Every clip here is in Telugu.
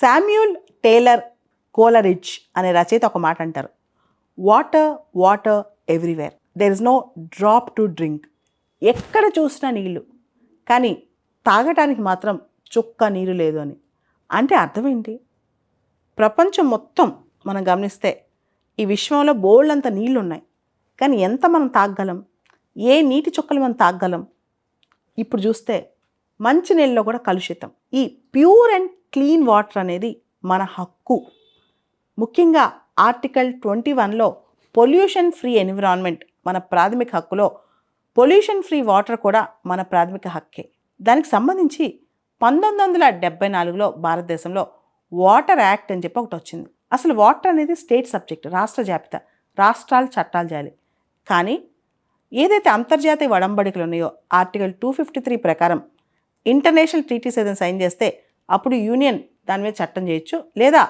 శామ్యూల్ టేలర్ కోలరిడ్జ్ అనే రచయిత ఒక మాట అంటారు, water water everywhere, there is no drop to drink. ఎక్కడ చూసినా నీళ్ళు, కానీ తాగటానికి మాత్రం చుక్క నీరు లేదు అని. అంటే అర్థం ఏంటి? ప్రపంచం మొత్తం మనం గమనిస్తే ఈ విశ్వంలో బోల్డంత నీళ్ళు ఉన్నాయి, కానీ ఎంత మనం తాగగలం? ఏ నీటి చుక్కలు మనం తాగగలం? ఇప్పుడు చూస్తే మంచినీళ్ళలో కూడా కలుషితం. ఈ ప్యూర్ అండ్ క్లీన్ వాటర్ అనేది మన హక్కు. ముఖ్యంగా ఆర్టికల్ 21లో పొల్యూషన్ ఫ్రీ ఎన్విరాన్మెంట్ మన ప్రాథమిక హక్కులో పొల్యూషన్ ఫ్రీ వాటర్ కూడా మన ప్రాథమిక హక్కే. దానికి సంబంధించి 1974లో భారతదేశంలో వాటర్ యాక్ట్ అని చెప్పి ఒకటి వచ్చింది. అసలు వాటర్ అనేది స్టేట్ సబ్జెక్ట్, రాష్ట్ర జాబితా, రాష్ట్రాలు చట్టాలు చేయాలి. కానీ ఏదైతే అంతర్జాతీయ వడంబడికలు ఉన్నాయో ఆర్టికల్ 253 ప్రకారం ఇంటర్నేషనల్ ట్రీటీస్ ఏదైనా సైన్ చేస్తే అప్పుడు యూనియన్ దాని మీద చట్టం చేయొచ్చు, లేదా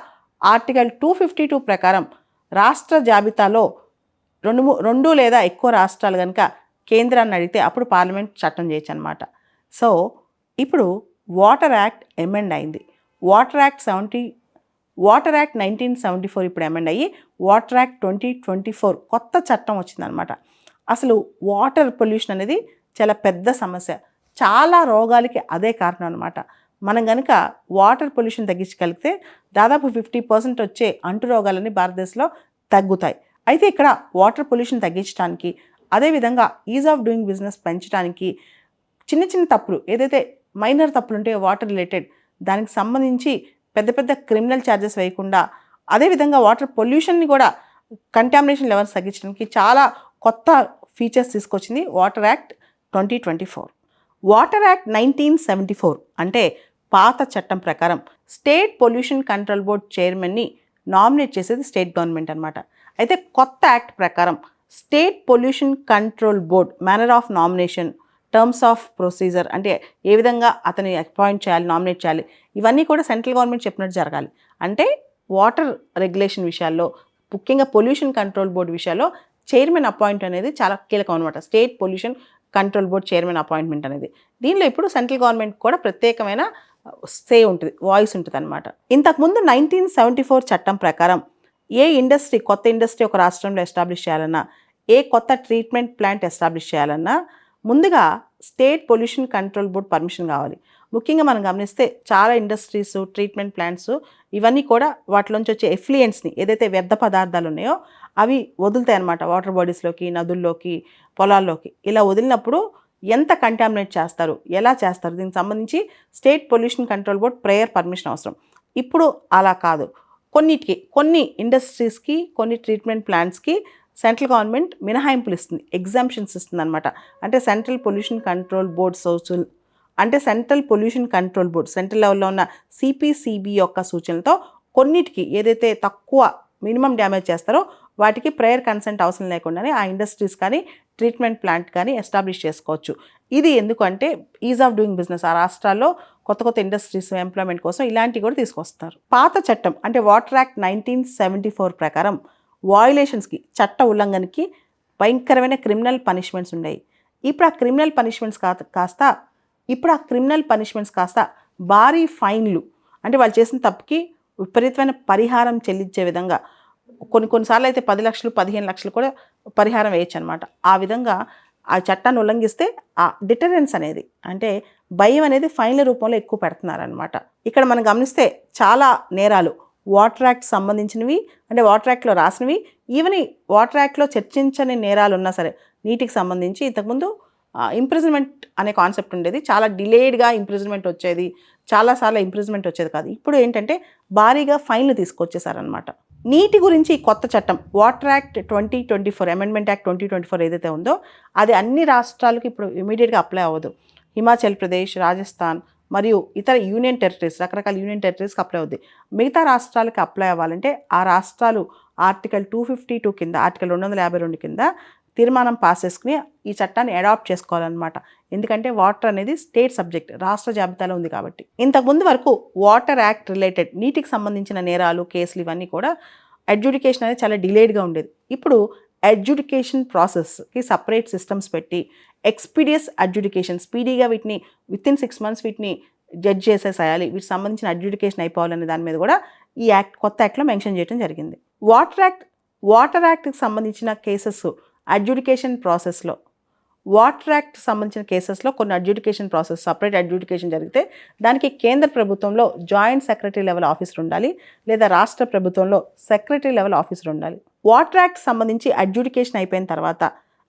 ఆర్టికల్ 252 ప్రకారం రాష్ట్ర జాబితాలో రెండు లేదా ఎక్కువ రాష్ట్రాలు కనుక కేంద్రాన్ని అడిగితే అప్పుడు పార్లమెంట్ చట్టం చేయొచ్చు అనమాట. సో ఇప్పుడు వాటర్ యాక్ట్ ఎమెండ్ అయింది. వాటర్ యాక్ట్ 1974 ఇప్పుడు ఎమెండ్ అయ్యి వాటర్ యాక్ట్ 2024 కొత్త చట్టం వచ్చిందనమాట. అసలు వాటర్ పొల్యూషన్ అనేది చాలా పెద్ద సమస్య, చాలా రోగాలకి అదే కారణం అనమాట. మనం కనుక వాటర్ పొల్యూషన్ తగ్గించగలిగితే దాదాపు 50% వచ్చే అంటు రోగాలన్నీ భారతదేశంలో తగ్గుతాయి. అయితే ఇక్కడ వాటర్ పొల్యూషన్ తగ్గించడానికి, అదేవిధంగా ఈజ్ ఆఫ్ డూయింగ్ బిజినెస్ పెంచడానికి చిన్న చిన్న తప్పులు, ఏదైతే మైనర్ తప్పులు ఉంటాయో వాటర్ రిలేటెడ్, దానికి సంబంధించి పెద్ద పెద్ద క్రిమినల్ ఛార్జెస్ వేయకుండా, అదేవిధంగా వాటర్ పొల్యూషన్ని కూడా కంటామినేషన్ లెవెల్స్ తగ్గించడానికి చాలా కొత్త ఫీచర్స్ తీసుకొచ్చింది వాటర్ యాక్ట్ 2024. వాటర్ యాక్ట్ 1974 అంటే పాత చట్టం ప్రకారం స్టేట్ పొల్యూషన్ కంట్రోల్ బోర్డ్ చైర్మన్ని నామినేట్ చేసేది స్టేట్ గవర్నమెంట్ అనమాట. అయితే కొత్త యాక్ట్ ప్రకారం state pollution control board manner of nomination, terms of procedure, అంటే ఏ విధంగా అతని అపాయింట్ చేయాలి, నామినేట్ చేయాలి, ఇవన్నీ కూడా సెంట్రల్ గవర్నమెంట్ చెప్పినట్టు జరగాలి. అంటే వాటర్ రెగ్యులేషన్ విషయాల్లో, ముఖ్యంగా పొల్యూషన్ కంట్రోల్ బోర్డు విషయాల్లో చైర్మన్ అపాయింట్ అనేది చాలా కీలకం అనమాట. State pollution control board chairman appointment అనేది. దీనిలో ఇప్పుడు సెంట్రల్ గవర్నమెంట్ కూడా ప్రత్యేకమైన సే ఉంటుంది, వాయిస్ ఉంటుంది అనమాట. ఇంతకుముందు 1974 చట్టం ప్రకారం ఏ ఇండస్ట్రీ, కొత్త ఇండస్ట్రీ ఒక రాష్ట్రంలో ఎస్టాబ్లిష్ చేయాలన్నా, ఏ కొత్త ట్రీట్మెంట్ ప్లాంట్ ఎస్టాబ్లిష్ చేయాలన్నా ముందుగా state pollution control board permission కావాలి. ముఖ్యంగా మనం గమనిస్తే చాలా ఇండస్ట్రీస్, ట్రీట్మెంట్ ప్లాంట్స్ ఇవన్నీ కూడా వాటిలోంచి వచ్చే ఎఫ్లుయెంట్స్ని, ఏదైతే వ్యర్థ పదార్థాలు ఉన్నాయో అవి వదులుతాయి అన్నమాట వాటర్ బాడీస్లోకి, నదుల్లోకి, పొలాల్లోకి. ఇలా వదిలినప్పుడు ఎంత కంటామినేట్ చేస్తారు, ఎలా చేస్తారు, దీనికి సంబంధించి state pollution control board prayer permission అవసరం. ఇప్పుడు అలా కాదు. కొన్ని ఇండస్ట్రీస్కి, కొన్ని ట్రీట్మెంట్ ప్లాంట్స్కి సెంట్రల్ గవర్నమెంట్ మినహాయింపులు ఇస్తుంది, ఎగ్జామ్షన్స్ ఇస్తుంది అనమాట. అంటే సెంట్రల్ పొల్యూషన్ కంట్రోల్ బోర్డ్ సూచనలు, అంటే central pollution control board central లెవెల్లో ఉన్న సిపిసిబి యొక్క సూచనలతో కొన్నిటికి ఏదైతే తక్కువ మినిమం డ్యామేజ్ చేస్తారో వాటికి ప్రేయర్ కన్సెంట్ అవసరం లేకుండానే ఆ ఇండస్ట్రీస్ కానీ ట్రీట్మెంట్ ప్లాంట్ కానీ ఎస్టాబ్లిష్ చేసుకోవచ్చు. ఇది ఎందుకంటే ఈజ్ ఆఫ్ డూయింగ్ బిజినెస్, ఆ రాష్ట్రాల్లో కొత్త కొత్త ఇండస్ట్రీస్ ఎంప్లాయ్మెంట్ కోసం ఇలాంటివి కూడా తీసుకొస్తారు. పాత చట్టం అంటే వాటర్ యాక్ట్ 1974 ప్రకారం వయోలేషన్స్కి, చట్ట ఉల్లంఘనకి భయంకరమైన క్రిమినల్ పనిష్మెంట్స్ ఉన్నాయి. ఇప్పుడు ఆ క్రిమినల్ పనిష్మెంట్స్ కాస్త భారీ ఫైన్లు, అంటే వాళ్ళు చేసిన తప్పుకి విపరీతమైన పరిహారం చెల్లించే విధంగా, కొన్నిసార్లు అయితే 10 లక్షలు 15 లక్షలు కూడా పరిహారం వేయచ్చు అనమాట. ఆ విధంగా ఆ చట్టాన్ని ఉల్లంఘిస్తే ఆ డిటరెన్స్ అనేది, అంటే భయం అనేది ఫైన్ల రూపంలో ఎక్కువ పెడుతున్నారనమాట. ఇక్కడ మనం గమనిస్తే చాలా నేరాలు వాటర్ యాక్ట్ సంబంధించినవి, అంటే వాటర్ యాక్ట్లో రాసినవి, ఈవెన్ వాటర్ యాక్ట్లో చర్చించని నేరాలు ఉన్నా సరే, నీటికి సంబంధించి ఇంతకుముందు ఇంప్రిజన్మెంట్ అనే కాన్సెప్ట్ ఉండేది, చాలా డిలేడ్గా ఇంప్రిజన్మెంట్ వచ్చేది, చాలాసార్లు ఇంప్రిజన్మెంట్ వచ్చేది కాదు. ఇప్పుడు ఏంటంటే భారీగా ఫైన్లు తీసుకొచ్చేసారనమాట. నీటి గురించి కొత్త చట్టం వాటర్ యాక్ట్ 2024, అమెండ్మెంట్ యాక్ట్ 2024 ఏదైతే ఉందో అది అన్ని రాష్ట్రాలకు ఇప్పుడు ఇమీడియట్గా అప్లై అవ్వదు. హిమాచల్ ప్రదేశ్, రాజస్థాన్ మరియు ఇతర యూనియన్ టెరిటరీస్, రకరకాల యూనియన్ టెరిటరీస్కి అప్లై అవుద్ది. మిగతా రాష్ట్రాలకి అప్లై అవ్వాలంటే ఆ రాష్ట్రాలు ఆర్టికల్ 252 కింద, ఆర్టికల్ 252 కింద తీర్మానం పాస్ చేసుకుని ఈ చట్టాన్ని అడాప్ట్ చేసుకోవాలన్నమాట. ఎందుకంటే వాటర్ అనేది స్టేట్ సబ్జెక్ట్, రాష్ట్ర జాబితాలో ఉంది కాబట్టి. ఇంతకుముందు వరకు వాటర్ యాక్ట్ రిలేటెడ్ నీటికి సంబంధించిన నేరాలు, కేసులు ఇవన్నీ కూడా అడ్జుడికేషన్ అనేది చాలా డిలేడ్గా ఉండేది. ఇప్పుడు అడ్జుడికేషన్ ప్రాసెస్కి సపరేట్ సిస్టమ్స్ పెట్టి ఎక్స్పీడియస్ అడ్జుడికేషన్, స్పీడీగా వీటిని విత్ ఇన్ 6 months వీటిని జడ్జ్ చేసేసేయాలి, వీటికి సంబంధించిన అడ్judication అయిపోవాలనే దాని మీద కూడా ఈ కొత్త యాక్ట్లో మెన్షన్ చేయడం జరిగింది. వాటర్ యాక్ట్కి సంబంధించిన కేసెస్ అడ్judication ప్రాసెస్లో వాటర్ యాక్ట్ సంబంధించిన కేసెస్లో కొన్ని అడ్judication ప్రాసెస్ సపరేట్ అడ్judication జరిగితే దానికి కేంద్ర ప్రభుత్వంలో జాయింట్ సెక్రటరీ లెవెల్ ఆఫీసర్ ఉండాలి, లేదా రాష్ట్ర ప్రభుత్వంలో సెక్రటరీ లెవెల్ ఆఫీసర్ ఉండాలి. వాటర్ యాక్ట్ సంబంధించి అడ్judication అయిపోయిన తర్వాత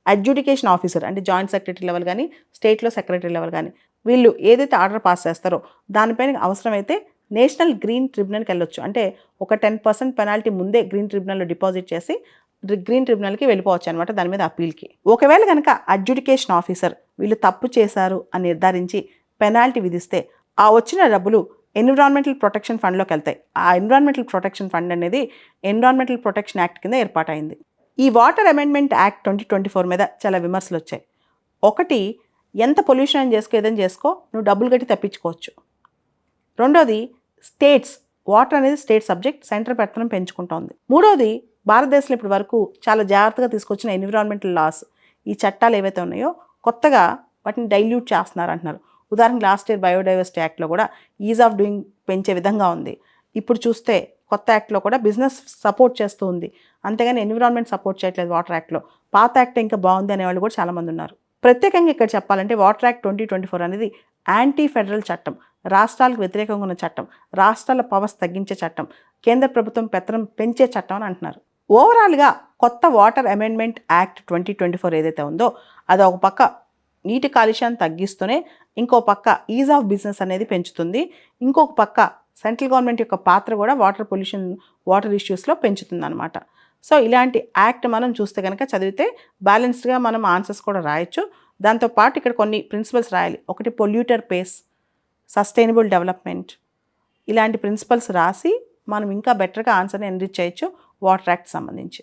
అడ్judication ఆఫీసర్ అంటే జాయింట్ సెక్రటరీ లెవెల్ కానీ స్టేట్లో సెక్రటరీ లెవెల్ కానీ వీళ్ళు ఏదైతే ఆర్డర్ పాస్ చేస్తారో దానిపైన అవసరమైతే నేషనల్ గ్రీన్ ట్రిబ్యునల్కి వెళ్ళొచ్చు. అంటే ఒక 10% పెనాల్టీ ముందే గ్రీన్ ట్రిబ్యునల్లో డిపాజిట్ చేసి గ్రీన్ ట్రిబ్యునల్కి వెళ్ళిపోవచ్చు అనమాట దాని మీద అప్పీల్కి. ఒకవేళ కనుక అడ్judication ఆఫీసర్ వీళ్ళు తప్పు చేశారు అని నిర్ధారించి పెనాల్టీ విధిస్తే ఆ వచ్చిన డబ్బులు ఎన్విరాన్మెంటల్ ప్రొటెక్షన్ ఫండ్లోకి వెళ్తాయి. ఆ ఎన్విరాన్మెంటల్ ప్రొటెక్షన్ ఫండ్ అనేది ఎన్విరాన్మెంటల్ ప్రొటెక్షన్ యాక్ట్ కింద ఏర్పాటైంది. ఈ వాటర్ అమెండ్మెంట్ యాక్ట్ 2024 మీద చాలా విమర్శలు వచ్చాయి. ఒకటి, ఎంత పొల్యూషన్ అని చేసుకో ఏదైనా చేసుకో నువ్వు డబ్బులు కట్టి తప్పించుకోవచ్చు. రెండోది, స్టేట్స్ వాటర్ అనేది స్టేట్ సబ్జెక్ట్, సెంటర్ పెత్తనం పెంచుకుంటోంది. మూడోది, భారతదేశంలో ఇప్పటి వరకు చాలా జాగ్రత్తగా తీసుకొచ్చిన ఎన్విరాన్మెంటల్ లాస్ ఈ చట్టాలు ఏవైతే ఉన్నాయో కొత్తగా వాటిని డైల్యూట్ చేస్తున్నారు అంటున్నారు. ఉదాహరణకు లాస్ట్ ఇయర్ బయోడైవర్సిటీ యాక్ట్లో కూడా ఈజ్ ఆఫ్ డూయింగ్ పెంచే విధంగా ఉంది. ఇప్పుడు చూస్తే కొత్త యాక్ట్లో కూడా బిజినెస్ సపోర్ట్ చేస్తూ ఉంది, అంతేగాని ఎన్విరాన్మెంట్ సపోర్ట్ చేయట్లేదు వాటర్ యాక్ట్లో. పాత యాక్ట్ ఇంకా బాగుంది అనేవాళ్ళు కూడా చాలామంది ఉన్నారు. ప్రత్యేకంగా ఇక్కడ చెప్పాలంటే వాటర్ యాక్ట్ 2024 అనేది యాంటీ ఫెడరల్ చట్టం, రాష్ట్రాలకు వ్యతిరేకంగా ఉన్న చట్టం, రాష్ట్రాల పవర్స్ తగ్గించే చట్టం, కేంద్ర ప్రభుత్వం పెత్తనం పెంచే చట్టం అని అంటున్నారు. ఓవరాల్గా కొత్త వాటర్ అమెండ్మెంట్ యాక్ట్ 2024 ఏదైతే ఉందో అది ఒక పక్క నీటి కాలుష్యాన్ని తగ్గిస్తూనే ఇంకో పక్క ఈజ్ ఆఫ్ బిజినెస్ అనేది పెంచుతుంది, ఇంకొక పక్క సెంట్రల్ గవర్నమెంట్ యొక్క పాత్ర కూడా వాటర్ పొల్యూషన్ వాటర్ ఇష్యూస్లో పెంచుతుంది అనమాట. సో ఇలాంటి యాక్ట్ మనం చూస్తే కనుక చదివితే బ్యాలెన్స్డ్గా మనం ఆన్సర్స్ కూడా రాయొచ్చు. దాంతోపాటు ఇక్కడ కొన్ని ప్రిన్సిపల్స్ రాయాలి. ఒకటి, పొల్యూటర్ పేస్, సస్టైనబుల్ డెవలప్మెంట్, ఇలాంటి ప్రిన్సిపల్స్ రాసి మనం ఇంకా బెటర్గా ఆన్సర్ని ఎన్రిచ్ చేయొచ్చు వాటర్ యాక్ట్ సంబంధించి.